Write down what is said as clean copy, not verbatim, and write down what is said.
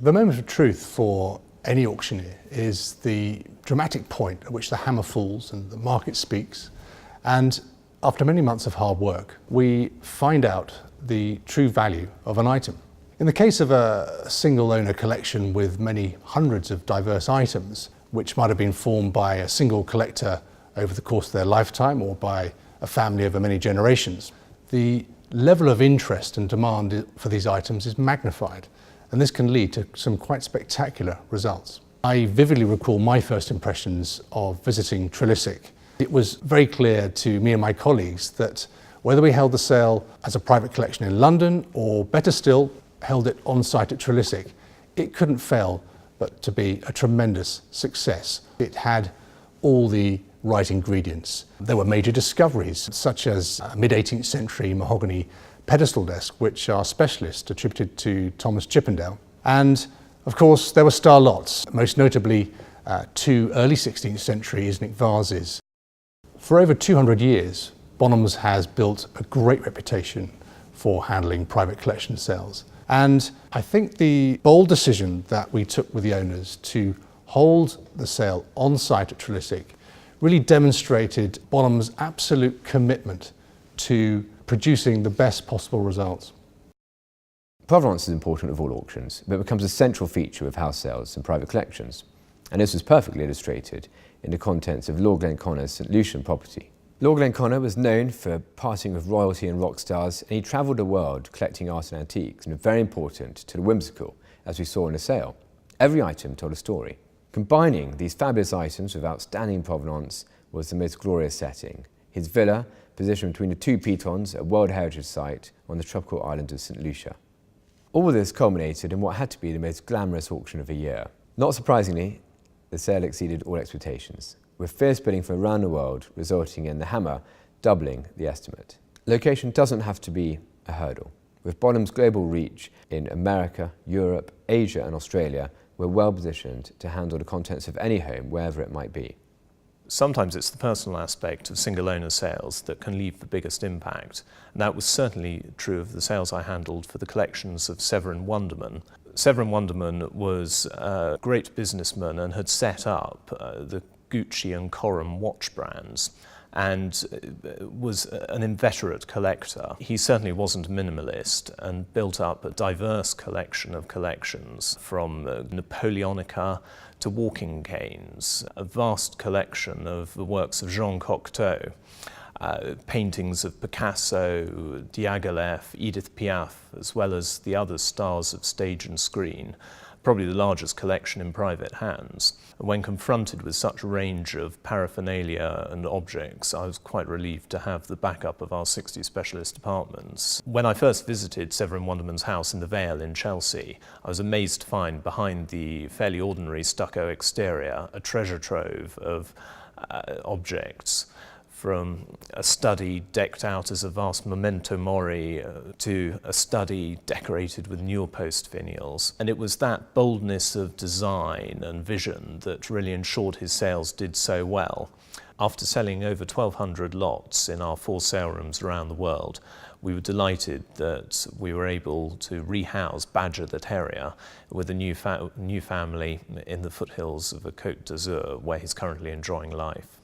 The moment of truth for any auctioneer is the dramatic point at which the hammer falls and the market speaks. And after many months of hard work, we find out the true value of an item. In the case of a single owner collection with many hundreds of diverse items, which might have been formed by a single collector over the course of their lifetime or by a family over many generations, the level of interest and demand for these items is magnified. And this can lead to some quite spectacular results. I vividly recall my first impressions of visiting Trelisic. It was very clear to me and my colleagues that whether we held the sale as a private collection in London or, better still, held it on site at Trelisic, it couldn't fail but to be a tremendous success. It had all the right ingredients. There were major discoveries, such as a mid-18th century mahogany pedestal desk, which are specialists attributed to Thomas Chippendale. And of course, there were star lots, most notably two early 16th century Isnic vases. For over 200 years, Bonhams has built a great reputation for handling private collection sales. And I think the bold decision that we took with the owners to hold the sale on site at Trelisic really demonstrated Bonhams' absolute commitment to producing the best possible results. Provenance is important of all auctions, but becomes a central feature of house sales and private collections. And this was perfectly illustrated in the contents of Lord Glenconner's St Lucian property. Lord Glenconner was known for parting with royalty and rock stars, and he travelled the world collecting art and antiques, and very important to the whimsical, as we saw in the sale. Every item told a story. Combining these fabulous items with outstanding provenance was the most glorious setting. His villa, positioned between the two pitons, a World Heritage Site on the tropical island of St Lucia. All of this culminated in what had to be the most glamorous auction of the year. Not surprisingly, the sale exceeded all expectations, with fierce bidding from around the world resulting in the hammer doubling the estimate. Location doesn't have to be a hurdle. With Bonhams' global reach in America, Europe, Asia and Australia, we're well positioned to handle the contents of any home, wherever it might be. Sometimes it's the personal aspect of single owner sales that can leave the biggest impact. And that was certainly true of the sales I handled for the collections of Severin Wunderman. Severin Wunderman was a great businessman and had set up the Gucci and Corum watch brands, and was an inveterate collector. He certainly wasn't a minimalist and built up a diverse collection of collections, from Napoleonica to walking canes, a vast collection of the works of Jean Cocteau, paintings of Picasso, Diaghilev, Edith Piaf, as well as the other stars of stage and screen. Probably the largest collection in private hands. When confronted with such a range of paraphernalia and objects, I was quite relieved to have the backup of our 60 specialist departments. When I first visited Severin Wunderman's house in the Vale in Chelsea, I was amazed to find behind the fairly ordinary stucco exterior a treasure trove of objects, from a study decked out as a vast memento mori to a study decorated with Neurpost finials. And it was that boldness of design and vision that really ensured his sales did so well. After selling over 1,200 lots in our 4 sale rooms around the world, we were delighted that we were able to rehouse Badger the Terrier with a new family in the foothills of the Côte d'Azur, where he's currently enjoying life.